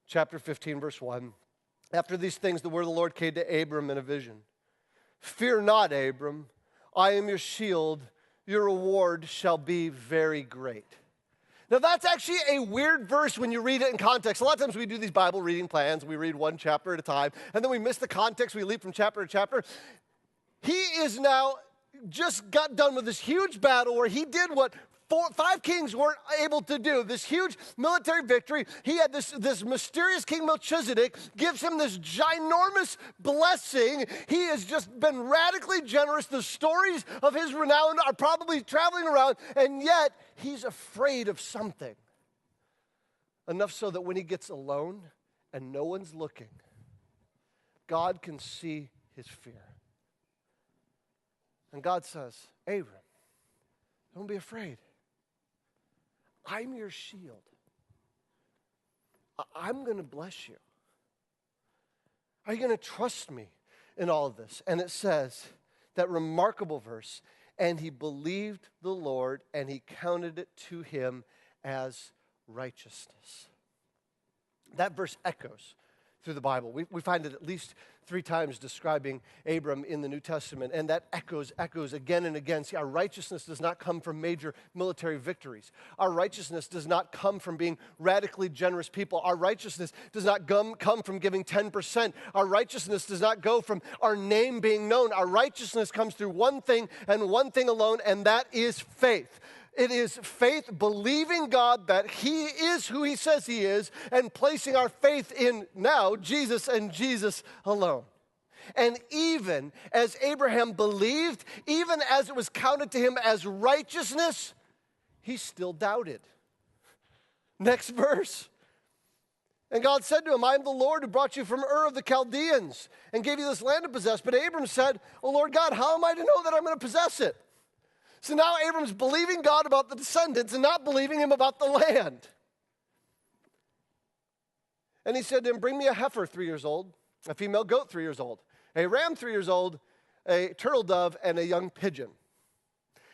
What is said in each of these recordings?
chapter 15, verse 1. After these things, the word of the Lord came to Abram in a vision. Fear not, Abram. I am your shield. Your reward shall be very great. Now, that's actually a weird verse when you read it in context. A lot of times we do these Bible reading plans. We read one chapter at a time, and then we miss the context. We leap from chapter to chapter. He is now just got done with this huge battle where he did what five kings weren't able to do, this huge military victory. He had this mysterious King Melchizedek gives him this ginormous blessing. He has just been radically generous. The stories of his renown are probably traveling around, and yet he's afraid of something. Enough so that when he gets alone and no one's looking, God can see his fear. And God says, Abram, don't be afraid. I'm your shield. I'm going to bless you. Are you going to trust me in all of this? And it says, that remarkable verse, and he believed the Lord, and he counted it to him as righteousness. That verse echoes through the Bible. We find it at least 3 times describing Abram in the New Testament, and that echoes again and again. See, our righteousness does not come from major military victories. Our righteousness does not come from being radically generous people. Our righteousness does not come from giving 10%. Our righteousness does not go from our name being known. Our righteousness comes through one thing and one thing alone, and that is faith. It is faith, believing God that he is who he says he is, and placing our faith in now Jesus and Jesus alone. And even as Abraham believed, even as it was counted to him as righteousness, he still doubted. Next verse. And God said to him, I am the Lord who brought you from Ur of the Chaldeans and gave you this land to possess. But Abram said, Oh Lord God, how am I to know that I'm going to possess it? So now Abram's believing God about the descendants and not believing him about the land. And he said to him, bring me a heifer 3 years old, a female goat 3 years old, a ram 3 years old, a turtle dove, and a young pigeon.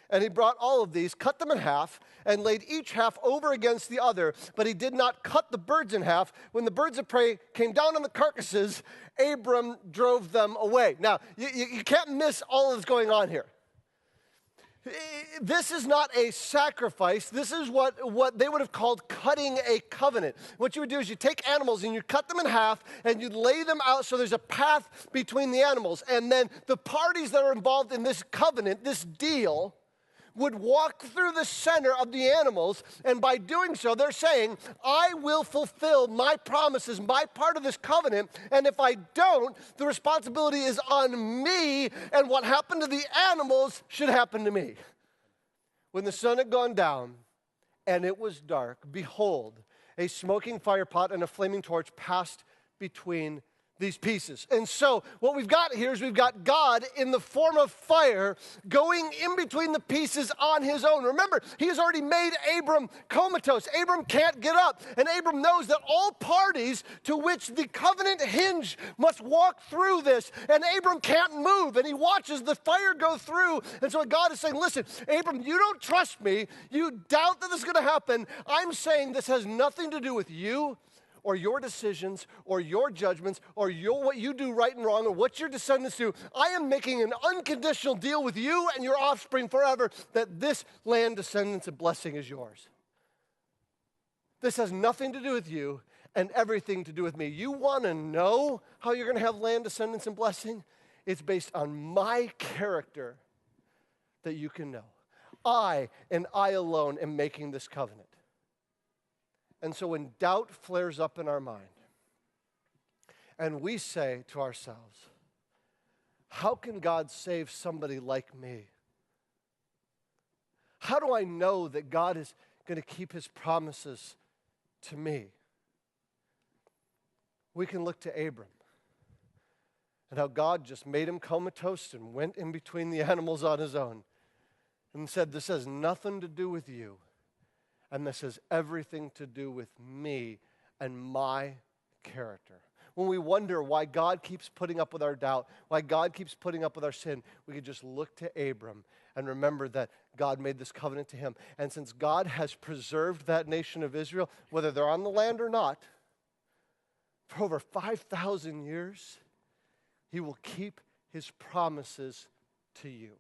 And he brought all of these, cut them in half, and laid each half over against the other. But he did not cut the birds in half. When the birds of prey came down on the carcasses, Abram drove them away. Now, you can't miss all of this going on here. This is not a sacrifice. This is what they would have called cutting a covenant. What you would do is you take animals and you cut them in half and you lay them out so there's a path between the animals. And then the parties that are involved in this covenant, this deal, would walk through the center of the animals, and by doing so, they're saying, I will fulfill my promises, my part of this covenant, and if I don't, the responsibility is on me, and what happened to the animals should happen to me. When the sun had gone down, and it was dark, behold, a smoking firepot and a flaming torch passed between these pieces. And so what we've got here is we've got God in the form of fire going in between the pieces on his own. Remember, he has already made Abram comatose. Abram can't get up. And Abram knows that all parties to which the covenant hinge must walk through this. And Abram can't move. And he watches the fire go through. And so God is saying, listen, Abram, you don't trust me. You doubt that this is going to happen. I'm saying this has nothing to do with you or your decisions, or your judgments, or what you do right and wrong, or what your descendants do. I am making an unconditional deal with you and your offspring forever that this land, descendants, and blessing is yours. This has nothing to do with you and everything to do with me. You want to know how you're going to have land, descendants, and blessing? It's based on my character that you can know. I and I alone am making this covenant. And so when doubt flares up in our mind, and we say to ourselves, how can God save somebody like me? How do I know that God is going to keep his promises to me? We can look to Abram and how God just made him comatose and went in between the animals on his own and said, this has nothing to do with you. And this has everything to do with me and my character. When we wonder why God keeps putting up with our doubt, why God keeps putting up with our sin, we could just look to Abram and remember that God made this covenant to him. And since God has preserved that nation of Israel, whether they're on the land or not, for over 5,000 years, he will keep his promises to you.